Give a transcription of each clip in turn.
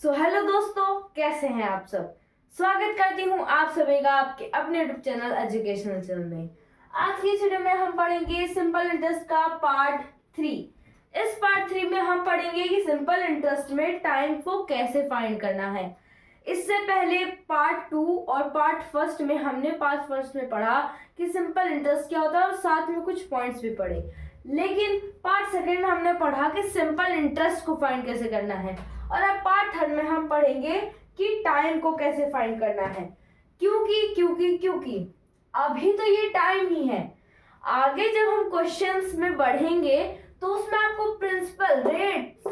Hello दोस्तों, कैसे हैं आप सब। स्वागत करती हूँ आप सभी का आपके अपने यूट्यूब चैनल एजुकेशनल चैनल में। आज की वीडियो में हम पढ़ेंगे सिंपल इंटरेस्ट का पार्ट 3। इस पार्ट 3 में हम पढ़ेंगे कि सिंपल इंटरेस्ट में टाइम को कैसे फाइंड करना है। इससे पहले पार्ट 2 और पार्ट फर्स्ट में हमने पार्ट फर्स्ट में पढ़ा कि सिंपल इंटरेस्ट क्या होता है और साथ में कुछ पॉइंट्स भी पढ़े। लेकिन पार्ट सेकेंड में हमने पढ़ा कि सिंपल इंटरेस्ट को फाइंड कैसे करना है और अब पार्ट थर्ड में हम पढ़ेंगे कि टाइम को कैसे फाइंड करना है। क्योंकि अभी तो ये टाइम ही है। आगे जब हम क्वेश्चंस में बढ़ेंगे तो उसमें आपको प्रिंसिपल रेट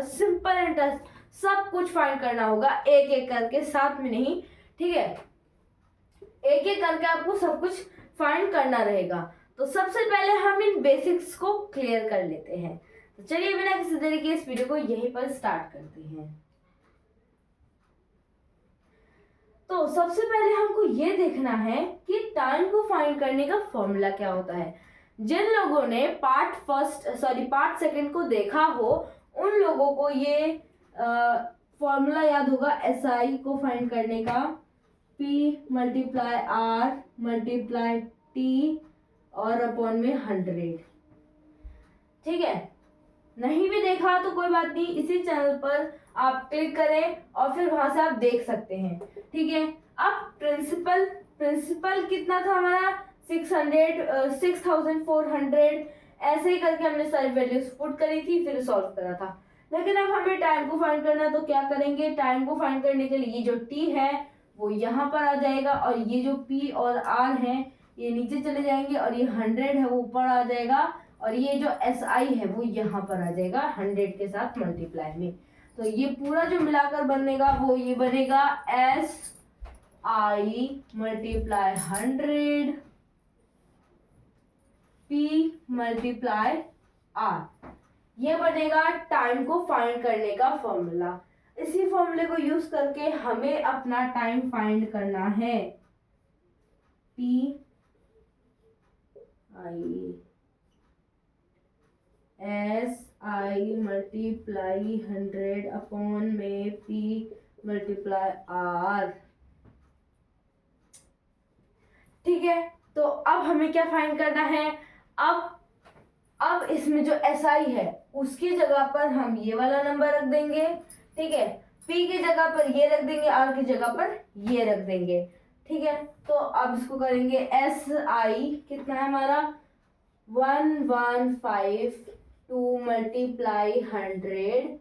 सिंपल इंटरेस्ट सब कुछ फाइंड करना होगा, एक एक करके, साथ में नहीं, ठीक है। एक एक करके आपको सब कुछ फाइंड करना रहेगा। तो सबसे पहले हम इन बेसिक्स को क्लियर कर लेते हैं। तो चलिए बिना किसी देरी के इस वीडियो को यहीं पर स्टार्ट करते हैं। तो सबसे पहले हमको ये देखना है कि टाइम को फाइंड करने का फॉर्मूला क्या होता है। जिन लोगों ने पार्ट सेकंड को देखा हो उन लोगों को ये फॉर्मूला याद होगा SI को फाइंड करने का, P multiply R multiply T और अपॉन में 100। ठीक है, नहीं भी देखा तो कोई बात नहीं, इसी चैनल पर आप क्लिक करें और फिर वहां से आप देख सकते हैं। ठीक है, अब प्रिंसिपल कितना था हमारा 6400, ऐसे ही करके हमने सारी वैल्यूज पुट करी थी, फिर सॉल्व करा था। लेकिन अब हमें टाइम को फाइंड करना है तो क्या करेंगे, टाइम को फाइंड करने के लिए ये जो T है वो यहाँ पर आ जाएगा और ये जो P और R है ये नीचे चले जाएंगे और ये 100 है वो ऊपर आ जाएगा और ये जो SI है वो यहाँ पर आ जाएगा 100 के साथ मल्टीप्लाई में। तो ये पूरा जो मिलाकर बनेगा वो ये बनेगा SI multiply 100 P multiply R, ये बनेगा टाइम को फाइंड करने का फॉर्मूला। इसी फॉर्मूले को यूज करके हमें अपना टाइम फाइंड करना है। PI SI मल्टीप्लाई 100 अपॉन में P मल्टीप्लाई R। ठीक है, तो अब हमें क्या फाइंड करना है। अब इसमें जो SI है उसकी जगह पर हम ये वाला नंबर रख देंगे। ठीक है, P की जगह पर ये रख देंगे, R की जगह पर ये रख देंगे। ठीक है, तो अब इसको करेंगे SI कितना है हमारा 1152 मल्टीप्लाई 100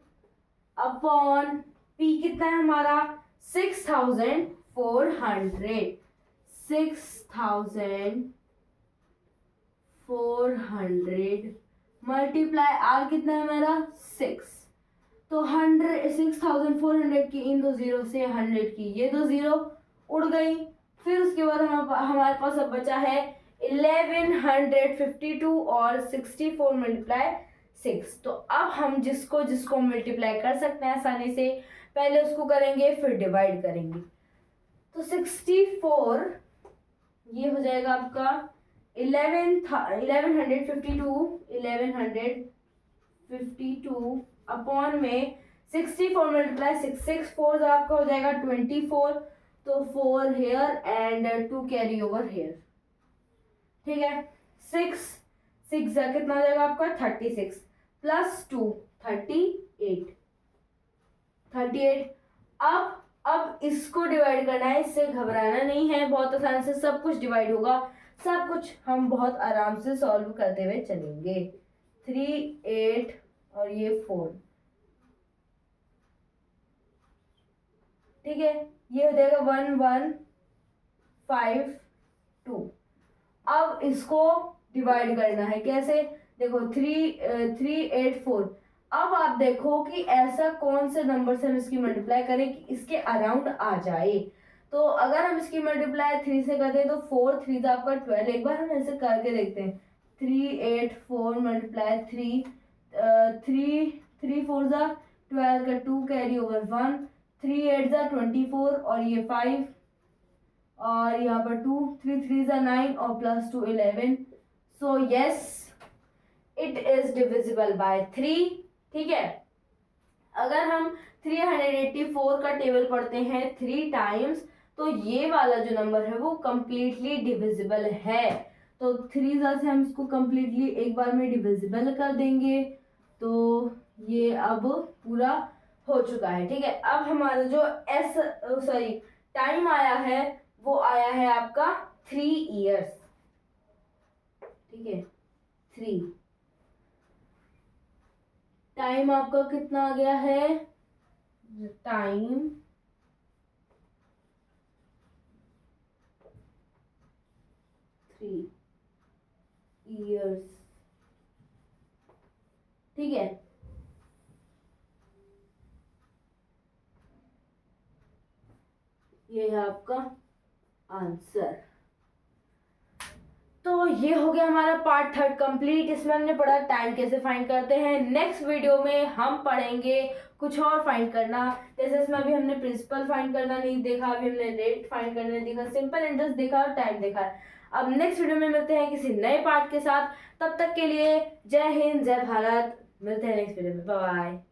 अपॉन P कितना है हमारा 6400 मल्टीप्लाई R कितना है हमारा 6। तो 6400 की इन दो जीरो से 100 की ये दो जीरो उड़ गई। फिर उसके बाद हमारे पास अब बचा है 1152 और 64 मल्टीप्लाई 6। तो अब हम जिसको मल्टीप्लाई कर सकते हैं आसानी से, पहले उसको करेंगे फिर डिवाइड करेंगे। तो 64 ये हो जाएगा आपका 1152 अपॉन में 64 मल्टीप्लाई 6 4 आपका हो जाएगा 24। तो 4 here and 2 carry over here. ठीक है, 6 कितना हो जाएगा आपका 36 प्लस 2 38। अब इसको डिवाइड करना है, इससे घबराना नहीं है, बहुत आसान से सब कुछ डिवाइड होगा। सब कुछ हम बहुत आराम से सॉल्व करते हुए चलेंगे। 3 8 और ये 4। ठीक है, ये हो जाएगा 1152। अब इसको डिवाइड करना है कैसे, देखो 384। अब आप देखो कि ऐसा कौन से नंबर से हम इसकी मल्टीप्लाई करें कि इसके अराउंड आ जाए। तो अगर हम इसकी मल्टीप्लाई 3 से करते हैं तो 4 3 आपका 12। एक बार हम ऐसे करके देखते हैं। 384 मल्टीप्लाई 3 3 4 12 का 2 कैरी ओवर 1 3 8 24 और ये 5 और यहाँ पर 2 3 3 9 और plus 2 11। So yes, it is divisible by 3। ठीक है, अगर हम 384 का टेबल पढ़ते हैं 3 टाइम्स, तो ये वाला जो नंबर है वो कंप्लीटली डिविजिबल है। तो 3 से हम इसको कंप्लीटली एक बार में डिविजिबल कर देंगे। तो ये अब पूरा हो चुका है। ठीक है, अब हमारा जो टाइम आया है वो आया है आपका 3 इयर्स। ठीक है, 3 टाइम आपका कितना आ गया है, टाइम 3 इयर्स। ठीक है, ये है आपका आंसर। तो ये हो गया हमारा पार्ट 3 कंप्लीट। इसमें हमने पढ़ा टाइम कैसे फाइंड करते हैं। नेक्स्ट वीडियो में हम पढ़ेंगे कुछ और फाइंड करना। जैसे इसमें अभी हमने प्रिंसिपल फाइंड करना नहीं देखा, अभी हमने रेट फाइंड करना नहीं देखा, सिंपल इंटरेस्ट देखा और टाइम देखा है। अब नेक्स्ट वीडियो में मिलते हैं किसी नए पार्ट के साथ। तब तक के लिए जय हिंद, जय भारत। मिलते हैं नेक्स्ट वीडियो में, बाय बाय।